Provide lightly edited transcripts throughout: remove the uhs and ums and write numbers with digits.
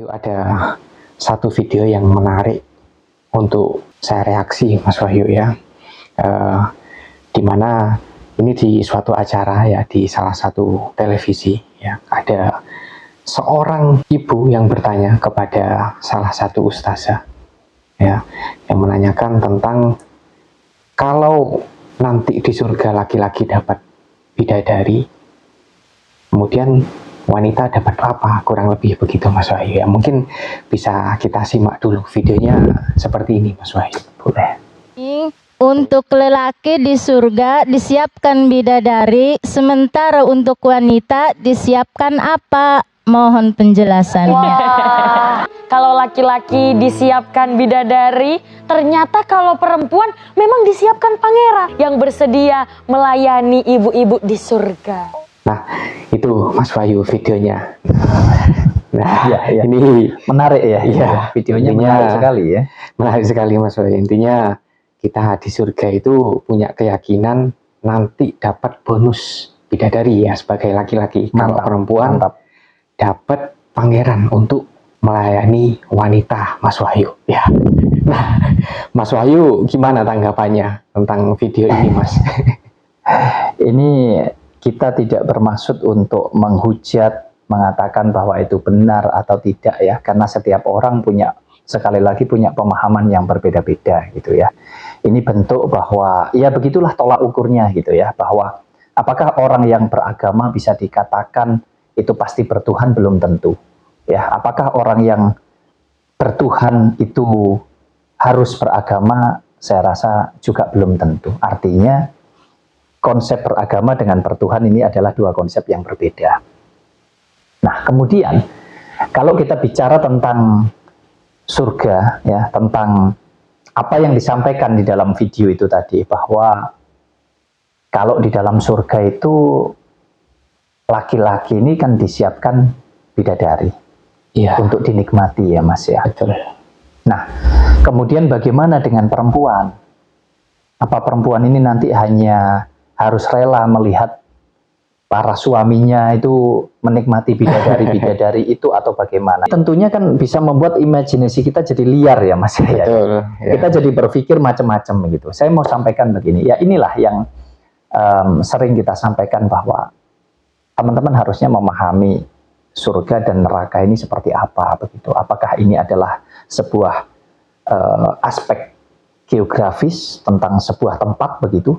Ada satu video yang menarik untuk saya reaksi, Mas Wahyu ya, dimana ini di suatu acara ya, di salah satu televisi ya, ada seorang ibu yang bertanya kepada salah satu ustazah ya, yang menanyakan tentang kalau nanti di surga laki-laki dapat bidadari, kemudian wanita dapat apa, kurang lebih begitu Mas Wahyu ya. Mungkin bisa kita simak dulu videonya seperti ini Mas Wahyu, boleh? Untuk lelaki di surga disiapkan bidadari, sementara untuk wanita disiapkan apa? Mohon penjelasannya. Wah, kalau laki-laki disiapkan bidadari, ternyata kalau perempuan memang disiapkan pangeran yang bersedia melayani ibu-ibu di surga. Nah, itu Mas Wahyu videonya. Nah, ya. Ini menarik ya. Iya, videonya intinya, menarik sekali ya. Menarik sekali Mas Wahyu. Intinya kita di surga itu punya keyakinan nanti dapat bonus bidadari ya sebagai laki-laki. Kalau perempuan dapat pangeran untuk melayani wanita, Mas Wahyu. Ya. Nah, Mas Wahyu gimana tanggapannya tentang video ini, Mas? Ini kita tidak bermaksud untuk menghujat, mengatakan bahwa itu benar atau tidak ya, karena setiap orang punya, sekali lagi punya pemahaman yang berbeda-beda gitu ya. Ini bentuk bahwa ya begitulah tolak ukurnya gitu ya, bahwa apakah orang yang beragama bisa dikatakan itu pasti bertuhan, belum tentu ya. Apakah orang yang bertuhan itu harus beragama, saya rasa juga belum tentu. Artinya konsep beragama dengan bertuhan ini adalah dua konsep yang berbeda. Nah, kemudian kalau kita bicara tentang surga ya, tentang apa yang disampaikan di dalam video itu tadi, bahwa kalau di dalam surga itu laki-laki ini kan disiapkan bidadari untuk dinikmati ya Mas ya. Betul. Nah, kemudian bagaimana dengan perempuan? Apa perempuan ini nanti hanya harus rela melihat para suaminya itu menikmati bidadari-bidadari itu atau bagaimana? Tentunya kan bisa membuat imajinasi kita jadi liar ya Mas. Betul, ya. Kita jadi berpikir macam-macam begitu. Saya mau sampaikan begini, ya inilah yang sering kita sampaikan bahwa teman-teman harusnya memahami surga dan neraka ini seperti apa begitu. Apakah ini adalah sebuah aspek geografis tentang sebuah tempat begitu,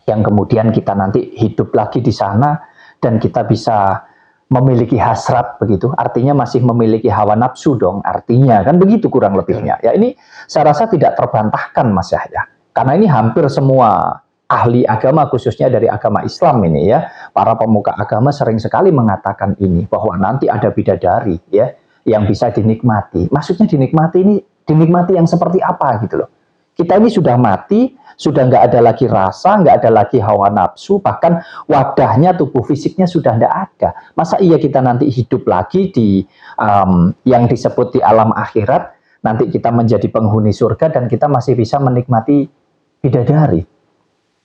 yang kemudian kita nanti hidup lagi di sana dan kita bisa memiliki hasrat begitu, artinya masih memiliki hawa nafsu dong, artinya kan begitu kurang lebihnya. Ya ini saya rasa tidak terbantahkan Mas Yahya, karena ini hampir semua ahli agama khususnya dari agama Islam ini ya, para pemuka agama sering sekali mengatakan ini, bahwa nanti ada bidadari ya yang bisa dinikmati. Maksudnya dinikmati ini, dinikmati yang seperti apa gitu loh. Kita ini sudah mati, sudah nggak ada lagi rasa, nggak ada lagi hawa nafsu, bahkan wadahnya, tubuh fisiknya sudah nggak ada. Masa iya kita nanti hidup lagi di yang disebut di alam akhirat, nanti kita menjadi penghuni surga dan kita masih bisa menikmati bidadari,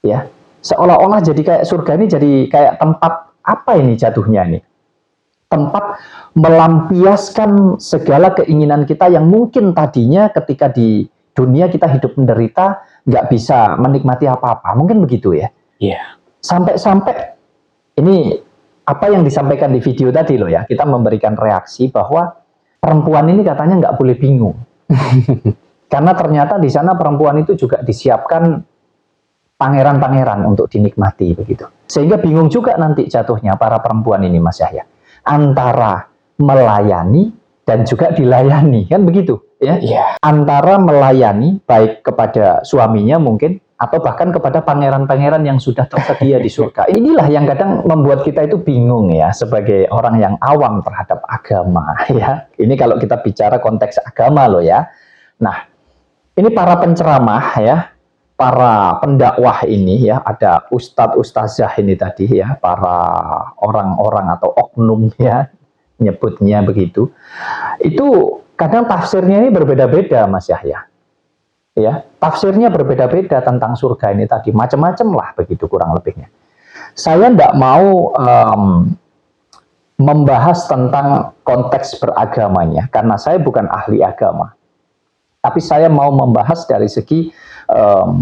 ya? Seolah-olah jadi kayak surga ini jadi kayak tempat apa ini jatuhnya ini? Tempat melampiaskan segala keinginan kita yang mungkin tadinya ketika di dunia kita hidup menderita, nggak bisa menikmati apa-apa, mungkin begitu ya. Iya. Sampai-sampai ini apa yang disampaikan di video tadi loh ya, kita memberikan reaksi bahwa perempuan ini katanya nggak boleh bingung, karena ternyata di sana perempuan itu juga disiapkan pangeran-pangeran untuk dinikmati begitu. Sehingga bingung juga nanti jatuhnya para perempuan ini Mas Yahya, antara melayani dan juga dilayani, kan begitu ya? Iya. Antara melayani baik kepada suaminya mungkin, atau bahkan kepada pangeran-pangeran yang sudah tersedia di surga. Inilah yang kadang membuat kita itu bingung ya, sebagai orang yang awam terhadap agama ya. Ini kalau kita bicara konteks agama loh ya. Nah, ini para penceramah ya, para pendakwah ini ya, ada ustadz ustazah ini tadi ya, para orang-orang atau oknum ya, nyebutnya begitu, itu kadang tafsirnya ini berbeda-beda Mas Yahya ya, tafsirnya berbeda-beda tentang surga ini tadi, macam-macam lah begitu kurang lebihnya. Saya tidak mau membahas tentang konteks beragamanya, karena saya bukan ahli agama, tapi saya mau membahas dari segi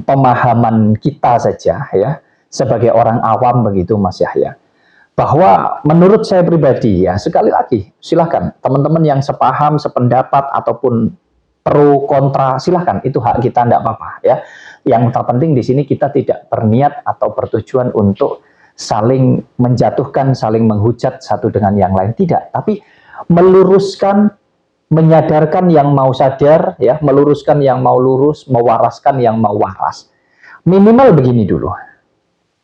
pemahaman kita saja ya, sebagai orang awam begitu Mas Yahya. Bahwa menurut saya pribadi ya, sekali lagi silahkan teman-teman yang sepaham, sependapat ataupun pro kontra silahkan, itu hak kita, tidak apa-apa ya. Yang terpenting di sini kita tidak berniat atau bertujuan untuk saling menjatuhkan, saling menghujat satu dengan yang lain, tidak, tapi meluruskan, menyadarkan yang mau sadar ya, meluruskan yang mau lurus, mewaraskan yang mau waras. Minimal begini dulu.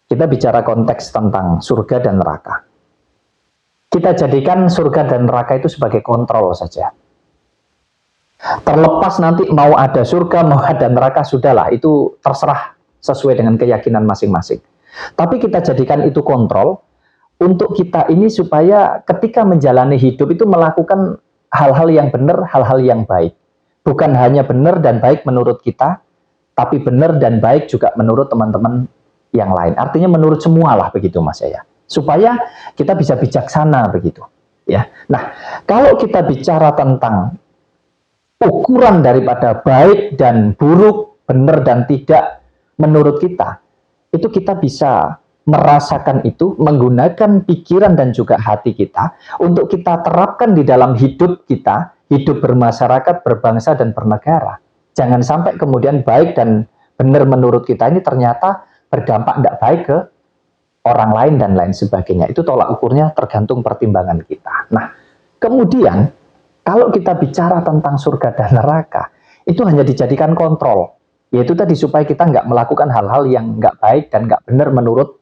Kita bicara konteks tentang surga dan neraka. Kita jadikan surga dan neraka itu sebagai kontrol saja. Terlepas nanti mau ada surga, mau ada neraka, sudahlah, itu terserah sesuai dengan keyakinan masing-masing. Tapi kita jadikan itu kontrol untuk kita ini supaya ketika menjalani hidup itu melakukan hal-hal yang benar, hal-hal yang baik. Bukan hanya benar dan baik menurut kita, tapi benar dan baik juga menurut teman-teman yang lain. Artinya menurut semua lah begitu Mas Yahya. Supaya kita bisa bijaksana begitu. Ya. Nah, kalau kita bicara tentang ukuran daripada baik dan buruk, benar dan tidak menurut kita, itu kita bisa merasakan itu, menggunakan pikiran dan juga hati kita untuk kita terapkan di dalam hidup kita, hidup bermasyarakat, berbangsa dan bernegara. Jangan sampai kemudian baik dan benar menurut kita ini ternyata berdampak tidak baik ke orang lain dan lain sebagainya. Itu tolak ukurnya tergantung pertimbangan kita. Nah, kemudian kalau kita bicara tentang surga dan neraka, itu hanya dijadikan kontrol. Yaitu tadi supaya kita nggak melakukan hal-hal yang nggak baik dan nggak benar menurut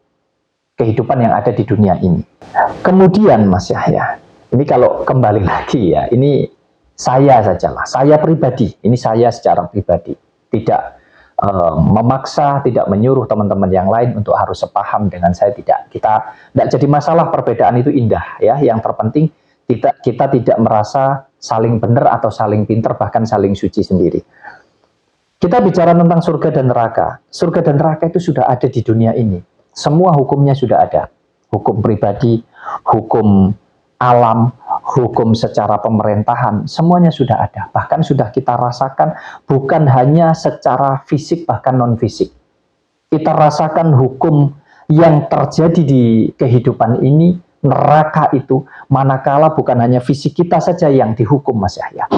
kehidupan yang ada di dunia ini. Kemudian Mas Yahya, ini kalau kembali lagi ya, ini saya sajalah, saya pribadi, ini saya secara pribadi, tidak memaksa, tidak menyuruh teman-teman yang lain untuk harus sepaham dengan saya, tidak. Kita tidak jadi masalah, perbedaan itu indah ya. Yang terpenting kita tidak merasa saling benar atau saling pinter, bahkan saling suci sendiri. Kita bicara tentang surga dan neraka. Surga dan neraka itu sudah ada di dunia ini. Semua hukumnya sudah ada. Hukum pribadi, hukum alam, hukum secara pemerintahan, semuanya sudah ada. Bahkan sudah kita rasakan bukan hanya secara fisik, bahkan non-fisik. Kita rasakan hukum yang terjadi di kehidupan ini, neraka itu, manakala bukan hanya fisik kita saja yang dihukum Mas Yahya.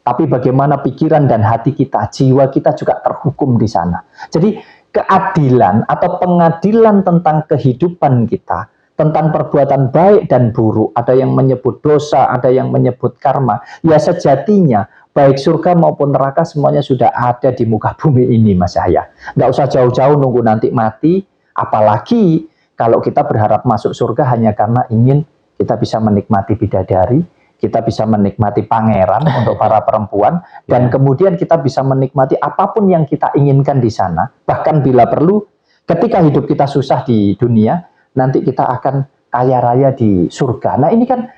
Tapi bagaimana pikiran dan hati kita, jiwa kita juga terhukum di sana. Jadi keadilan atau pengadilan tentang kehidupan kita, tentang perbuatan baik dan buruk, ada yang menyebut dosa, ada yang menyebut karma. Ya sejatinya, baik surga maupun neraka semuanya sudah ada di muka bumi ini Mas Yahya. Nggak usah jauh-jauh nunggu nanti mati, apalagi kalau kita berharap masuk surga hanya karena ingin kita bisa menikmati bidadari, kita bisa menikmati pangeran untuk para perempuan, dan kemudian kita bisa menikmati apapun yang kita inginkan di sana. Bahkan bila perlu, ketika hidup kita susah di dunia, nanti kita akan kaya raya di surga. Nah ini kan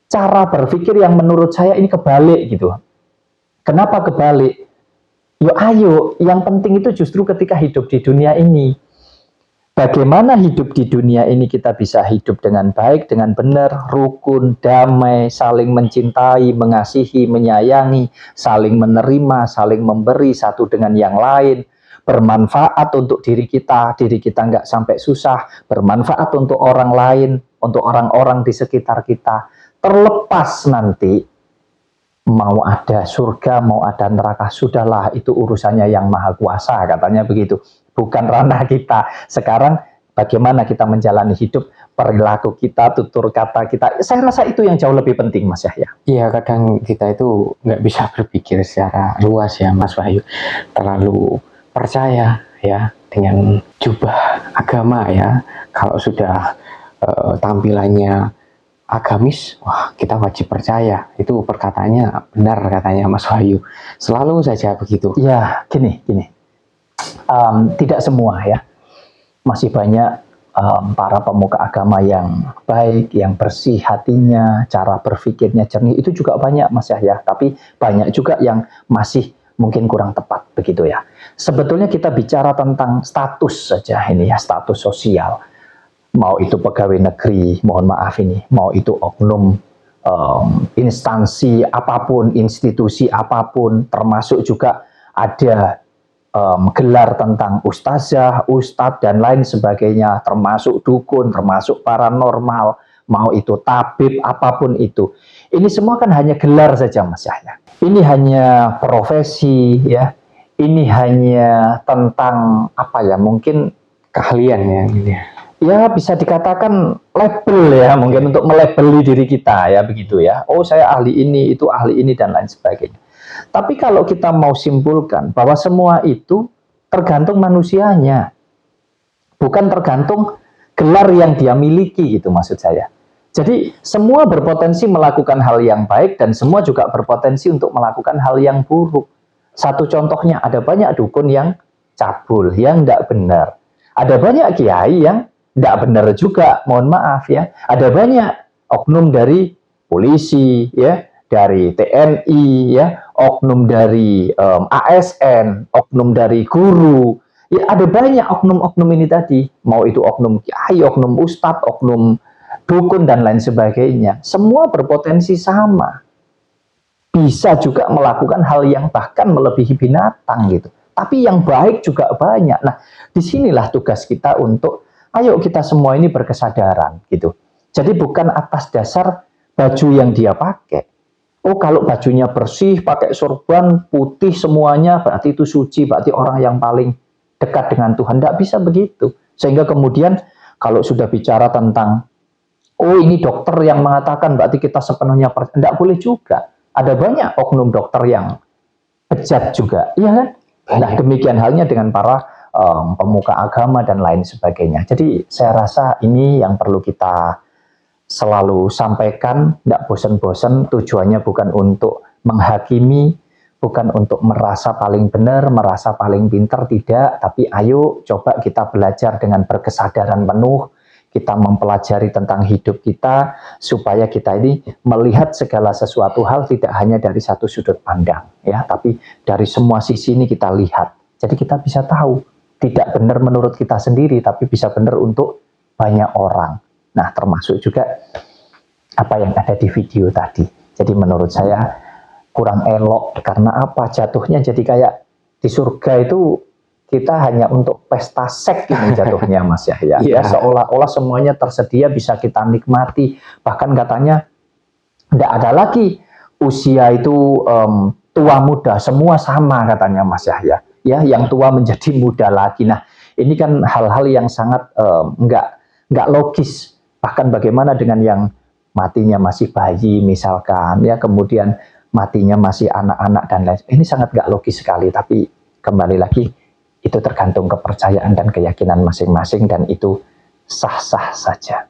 cara berpikir yang menurut saya ini kebalik gitu. Kenapa kebalik? Ayo, yang penting itu justru ketika hidup di dunia ini. Bagaimana hidup di dunia ini kita bisa hidup dengan baik, dengan benar, rukun, damai, saling mencintai, mengasihi, menyayangi, saling menerima, saling memberi satu dengan yang lain, bermanfaat untuk diri kita nggak sampai susah, bermanfaat untuk orang lain, untuk orang-orang di sekitar kita. Terlepas nanti mau ada surga, mau ada neraka, sudahlah itu urusannya yang maha kuasa, katanya begitu. Bukan ranah kita. Sekarang bagaimana kita menjalani hidup, perilaku kita, tutur kata kita. Saya rasa itu yang jauh lebih penting Mas Yahya. Iya, kadang kita itu nggak bisa berpikir secara luas ya Mas Wahyu. Terlalu percaya ya dengan jubah agama ya. Kalau sudah tampilannya agamis, wah kita wajib percaya. Itu perkataannya benar katanya Mas Wahyu. Selalu saja begitu. Ya, gini. Tidak semua ya. Masih banyak para pemuka agama yang baik, yang bersih hatinya, cara berpikirnya jernih, itu juga banyak Mas Yahya. Tapi banyak juga yang masih mungkin kurang tepat begitu ya. Sebetulnya kita bicara tentang status saja ini ya, status sosial. mau itu pegawai negeri, mohon maaf ini, mau itu oknum instansi apapun, institusi apapun, termasuk juga ada gelar tentang ustazah, ustadz, dan lain sebagainya, termasuk dukun, termasuk paranormal, mau itu tabib, apapun itu. Ini semua kan hanya gelar saja, Mas Yahya. Ini hanya profesi, ya. Ini hanya tentang apa ya? Mungkin Keahlian ya ini. ya bisa dikatakan label ya, mungkin untuk melabeli diri kita ya, begitu ya. Oh, saya ahli ini, itu ahli ini, dan lain sebagainya. Tapi kalau kita mau simpulkan bahwa semua itu tergantung manusianya, bukan tergantung gelar yang dia miliki, gitu maksud saya. Jadi semua berpotensi melakukan hal yang baik dan semua juga berpotensi untuk melakukan hal yang buruk. Satu contohnya, ada banyak dukun yang cabul, yang tidak benar. Ada banyak kiai yang tidak benar juga, mohon maaf ya. Ada banyak oknum dari polisi, ya, dari TNI, ya, oknum dari ASN, oknum dari guru. Ya, ada banyak oknum-oknum ini tadi. Mau itu oknum kiai, oknum ustadz, oknum dukun, dan lain sebagainya. Semua berpotensi sama. Bisa juga melakukan hal yang bahkan melebihi binatang gitu. Tapi yang baik juga banyak. Nah, disinilah tugas kita untuk ayo kita semua ini berkesadaran gitu. Jadi bukan atas dasar baju yang dia pakai. Oh, kalau bajunya bersih, pakai sorban putih semuanya, berarti itu suci, berarti orang yang paling dekat dengan Tuhan. Tidak bisa begitu. Sehingga kemudian kalau sudah bicara tentang, oh ini dokter yang mengatakan berarti kita sepenuhnya percaya. Tidak boleh juga. Ada banyak oknum dokter yang bejat juga, iya kan? Nah, demikian halnya dengan para pemuka agama dan lain sebagainya. Jadi saya rasa ini yang perlu kita selalu sampaikan, tidak bosan-bosan. Tujuannya bukan untuk menghakimi, bukan untuk merasa paling benar, merasa paling pintar, tidak. Tapi ayo coba kita belajar dengan berkesadaran penuh. Kita mempelajari tentang hidup kita, supaya kita ini melihat segala sesuatu hal tidak hanya dari satu sudut pandang, ya, tapi dari semua sisi ini kita lihat. Jadi kita bisa tahu, tidak benar menurut kita sendiri, tapi bisa benar untuk banyak orang. Nah, termasuk juga apa yang ada di video tadi. Jadi menurut saya kurang elok, karena apa? Jatuhnya jadi kayak di surga itu kita hanya untuk pesta seks ini jatuhnya, Mas Yahya. Ya, seolah-olah semuanya tersedia bisa kita nikmati. Bahkan katanya tidak ada lagi usia itu tua muda, semua sama katanya, Mas Yahya. Ya, yang tua menjadi muda lagi. Nah, ini kan hal-hal yang sangat nggak logis. Bahkan bagaimana dengan yang matinya masih bayi misalkan, ya, kemudian matinya masih anak-anak dan lain. Ini sangat nggak logis sekali. Tapi kembali lagi, itu tergantung kepercayaan dan keyakinan masing-masing, dan itu sah-sah saja.